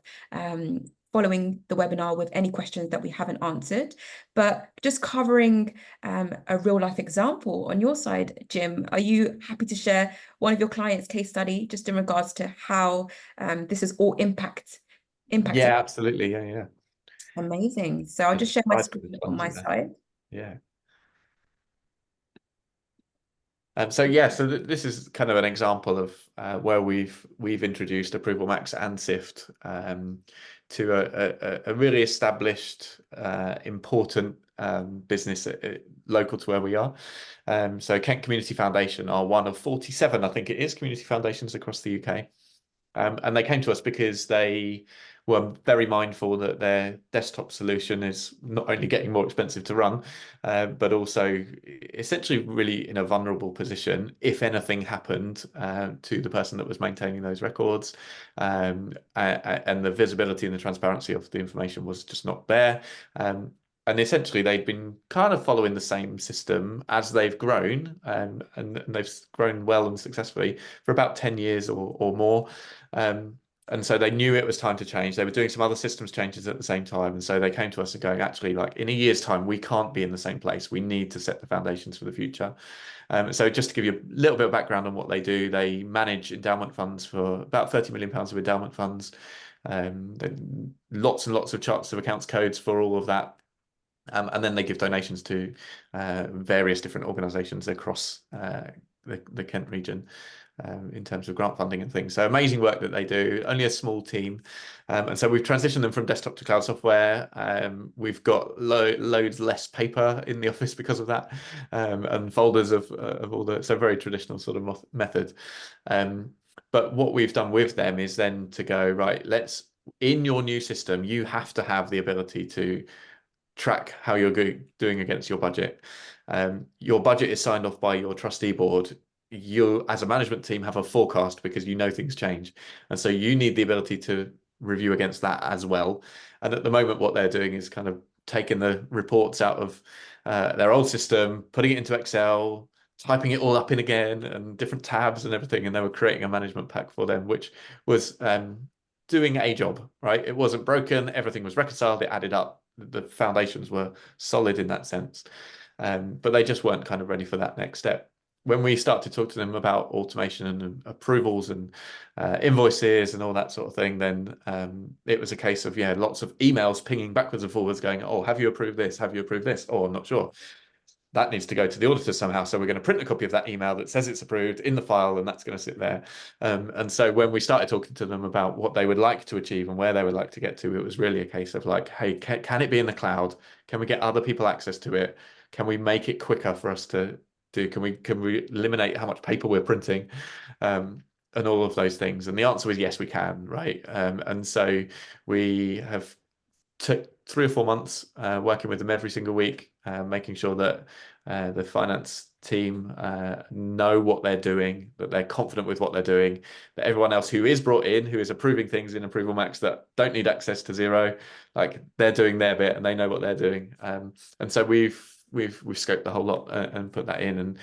following the webinar with any questions that we haven't answered. But just covering a real life example on your side, Jim, are you happy to share one of your clients' case study just in regards to how this has all impacted? Yeah, absolutely. Yeah. Amazing. So I'll just share my screen on my side. Yeah. So this is kind of an example of where we've introduced ApprovalMax and Syft to a really established, important business local to where we are. So Kent Community Foundation are one of 47, I think it is, community foundations across the UK. And they came to us because they were very mindful that their desktop solution is not only getting more expensive to run, but also essentially really in a vulnerable position if anything happened to the person that was maintaining those records. And the visibility and the transparency of the information was just not there. And essentially, they'd been kind of following the same system as they've grown, and they've grown well and successfully for about 10 years or more. And so they knew it was time to change. They were doing some other systems changes at the same time. And so they came to us and going, actually, like in a year's time, we can't be in the same place. We need to set the foundations for the future. So just to give you a little bit of background on what they do, they manage endowment funds for about £30 million of endowment funds. Lots and lots of charts of accounts codes for all of that. And then they give donations to various different organisations across the Kent region in terms of grant funding and things. So amazing work that they do, only a small team. And so we've transitioned them from desktop to cloud software. We've got loads less paper in the office because of that, and folders of all the, so very traditional sort of method. But what we've done with them is then to go, right, in your new system, you have to have the ability to track how you're doing against your budget. Your budget is signed off by your trustee board. You, as a management team, have a forecast because you know things change. And so you need the ability to review against that as well. And at the moment, what they're doing is kind of taking the reports out of their old system, putting it into Excel, typing it all up in again and different tabs and everything. And they were creating a management pack for them, which was doing a job, right? It wasn't broken. Everything was reconciled. It added up. The foundations were solid in that sense. But they just weren't kind of ready for that next step. When we start to talk to them about automation and approvals and invoices and all that sort of thing, then it was a case of, lots of emails pinging backwards and forwards going, oh, have you approved this? Have you approved this? Oh, I'm not sure. That needs to go to the auditor somehow. So we're going to print a copy of that email that says it's approved in the file, and that's going to sit there. And so when we started talking to them about what they would like to achieve and where they would like to get to, it was really a case of like, hey, can it be in the cloud? Can we get other people access to it? Can we make it quicker for us to do? Can we eliminate how much paper we're printing? And all of those things. And the answer is yes, we can, right? And so we have took 3 or 4 months working with them every single week, making sure that the finance team know what they're doing, that they're confident with what they're doing, that everyone else who is brought in, who is approving things in ApprovalMax that don't need access to Xero, like they're doing their bit and they know what they're doing. And so we've scoped the whole lot and put that in. And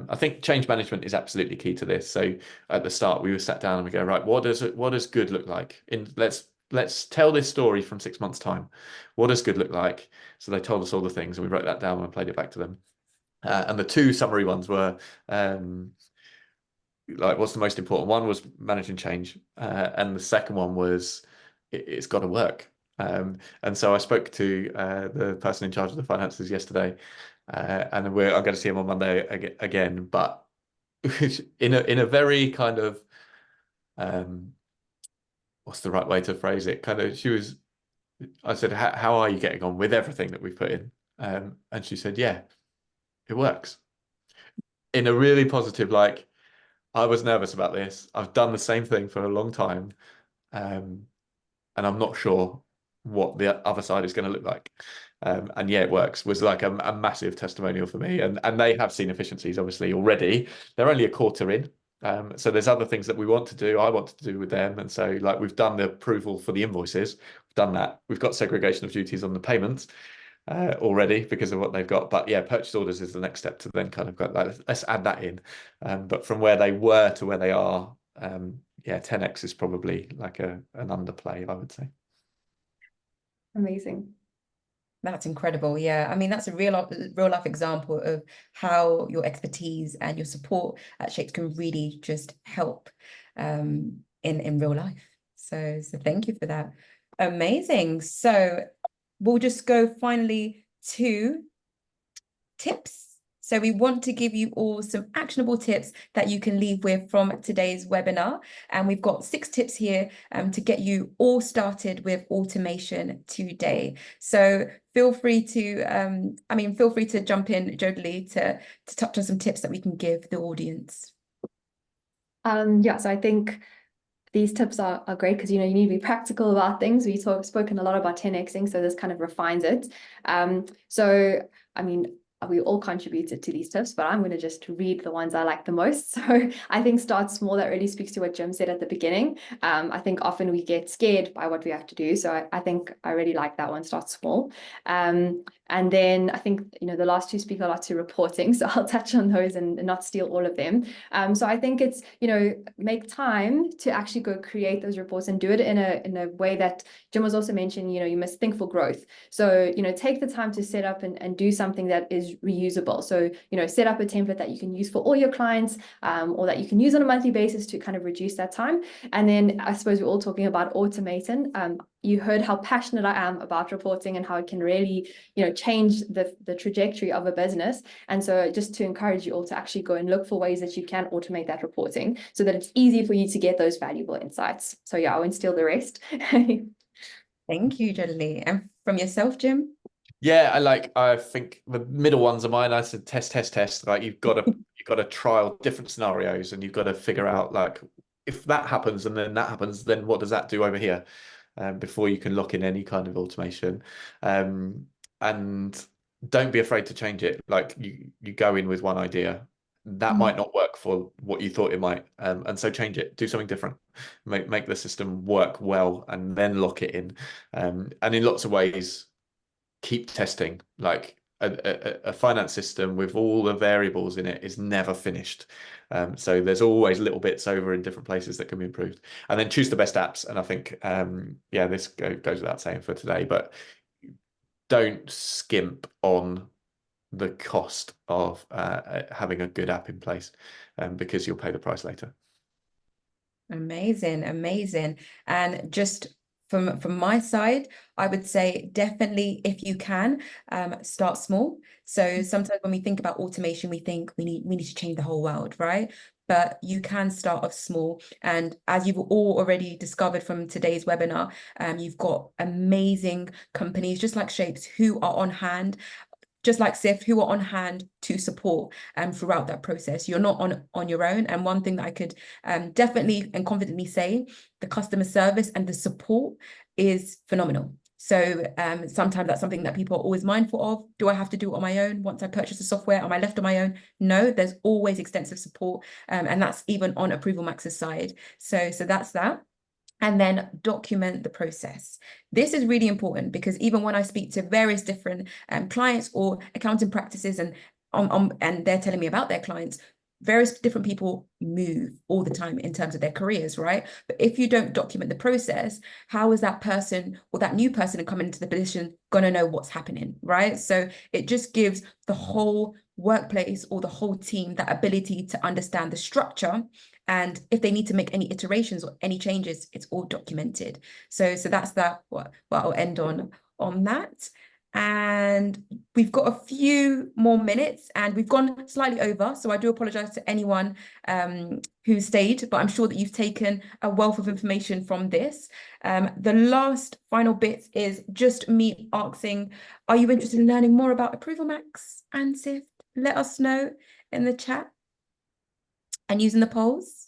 I think change management is absolutely key to this. So at the start, we were sat down and we go, right, what does good look like? Let's tell this story from 6 months' time. What does good look like? So they told us all the things, and we wrote that down and played it back to them. And the 2 summary ones were like, what's the most important? One was managing change, and the second one was it's got to work. And so I spoke to the person in charge of the finances yesterday, and I'm going to see him on Monday again. But in a very kind of what's the right way to phrase it? Kind of, I said, how are you getting on with everything that we've put in? And she said, yeah, it works. In a really positive, like, I was nervous about this. I've done the same thing for a long time. And I'm not sure what the other side is going to look like. And yeah, it works, was like a massive testimonial for me. And they have seen efficiencies, obviously, already. They're only a quarter in. So there's other things that we want to do, I want to do with them. And so like we've done the approval for the invoices, we've done that. We've got segregation of duties on the payments. already because of what they've got. But yeah, purchase orders is the next step to then kind of go, like, let's add that in. But from where they were to where they are, yeah, 10x is probably like an underplay, I would say. Amazing. That's incredible. Yeah, I mean, that's a real life example of how your expertise and your support at Shapes can really just help in real life. So thank you for that. Amazing. So we'll just go finally to tips. So we want to give you all some actionable tips that you can leave with from today's webinar. And we've got 6 tips here to get you all started with automation today. So feel free to, feel free to jump in, Jodie, to touch on some tips that we can give the audience. Yeah, so I think these tips are great because, you know, you need to be practical about things. We've spoken a lot about 10xing, so this kind of refines it. So, I mean, we all contributed to these tips, but I'm going to just read the ones I like the most. So I think start small. That really speaks to what Jim said at the beginning. I think often we get scared by what we have to do. So I think I really like that one, start small. And then I think, you know, the last 2 speak a lot to reporting. So I'll touch on those and not steal all of them. So I think it's, you know, make time to actually go create those reports and do it in a way that Jim was also mentioning, you know, you must think for growth. So, you know, take the time to set up and do something that is reusable. So, you know, set up a template that you can use for all your clients, or that you can use on a monthly basis to kind of reduce that time. And then I suppose we're all talking about automating. You heard how passionate I am about reporting and how it can really, you know, change the trajectory of a business. And so just to encourage you all to actually go and look for ways that you can automate that reporting so that it's easy for you to get those valuable insights. So yeah, I won't steal the rest. Thank you, Jodie. And from yourself, Jim? Yeah, I think the middle ones are mine. I said test. Like you've got to trial different scenarios, and you've got to figure out, like, if that happens and then that happens, then what does that do over here, before you can lock in any kind of automation. And don't be afraid to change it. Like you go in with one idea, that might not work for what you thought it might, and so change it, do something different, make the system work well, and then lock it in. And in lots of ways, keep testing. Like a finance system with all the variables in it is never finished. So there's always little bits over in different places that can be improved. And then choose the best apps. And I think, yeah, this goes without saying for today, but don't skimp on the cost of having a good app in place, because you'll pay the price later. Amazing. And just from my side, I would say definitely, if you can, start small. So sometimes when we think about automation, we think we need to change the whole world, right? But you can start off small. And as you've all already discovered from today's webinar, you've got amazing companies just like Shapes who are on hand, just like Syft, who are on hand to support throughout that process. You're not on your own. And one thing that I could definitely and confidently say, the customer service and the support is phenomenal. So sometimes that's something that people are always mindful of. Do I have to do it on my own once I purchase the software? Am I left on my own? No, there's always extensive support. And that's even on ApprovalMax's side. So that's that. And then document the process. This is really important because even when I speak to various different clients or accounting practices, and they're telling me about their clients, various different people move all the time in terms of their careers, right? But if you don't document the process, how is that person or that new person coming into the position going to know what's happening, right? So it just gives the whole workplace or the whole team that ability to understand the structure. And if they need to make any iterations or any changes, it's all documented. So that's what I'll end on that. And we've got a few more minutes and we've gone slightly over. So I do apologize to anyone who stayed, but I'm sure that you've taken a wealth of information from this. The last final bit is just me asking, are you interested in learning more about ApprovalMax and Syft? Let us know in the chat and using the polls.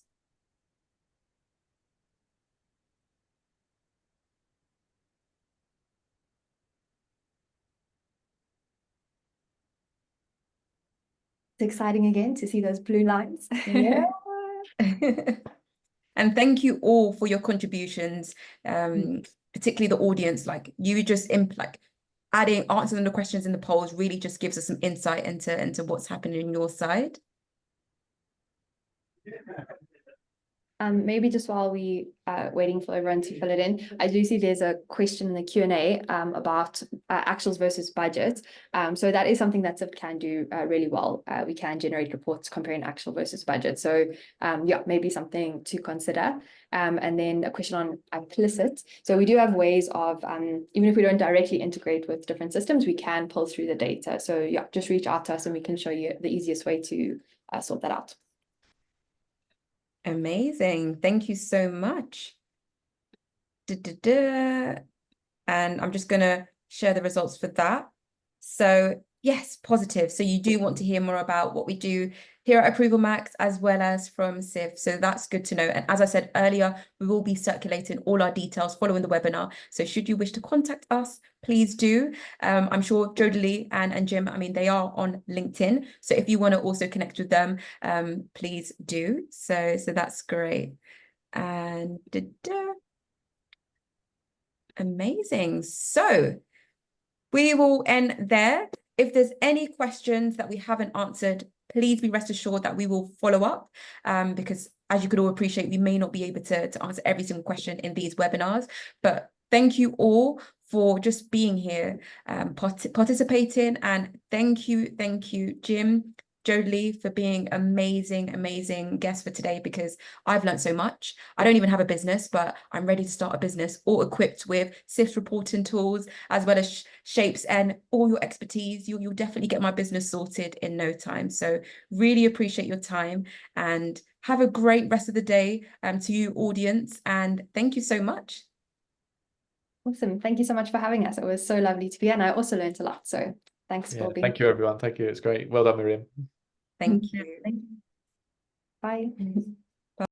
It's exciting again to see those blue lines. Yeah. And thank you all for your contributions, particularly the audience. Like you just answering the questions in the polls really just gives us some insight into what's happening on your side. Maybe just while we waiting for everyone to fill it in, I do see there's a question in the Q&A about actuals versus budget. So that is something that Syft can do really well. We can generate reports comparing actual versus budget. So yeah, maybe something to consider. And then a question on implicit. So we do have ways of, even if we don't directly integrate with different systems, we can pull through the data. So yeah, just reach out to us and we can show you the easiest way to sort that out. Amazing. Thank you so much. And I'm just going to share the results for that. So yes, positive. So you do want to hear more about what we do here at ApprovalMax as well as from Syft. So that's good to know. And as I said earlier, we will be circulating all our details following the webinar. So should you wish to contact us, please do. I'm sure Jodie and Jim, I mean, they are on LinkedIn. So if you want to also connect with them, please do. So that's great. And amazing. So we will end there. If there's any questions that we haven't answered, please be rest assured that we will follow up, because as you could all appreciate, we may not be able to answer every single question in these webinars. But thank you all for just being here, participating, and thank you, Jim, Jodie, for being amazing guests for today, because I've learned so much. I don't even have a business, but I'm ready to start a business, all equipped with Syft reporting tools, as well as shapes and all your expertise. You'll definitely get my business sorted in no time. So really appreciate your time, and have a great rest of the day to you, audience, and thank you so much. Awesome. Thank you so much for having us. It was so lovely to be here, and I also learned a lot. So thanks for being. Thank you, everyone. Thank you. It's great. Well done, Miriam. Thank you. Bye.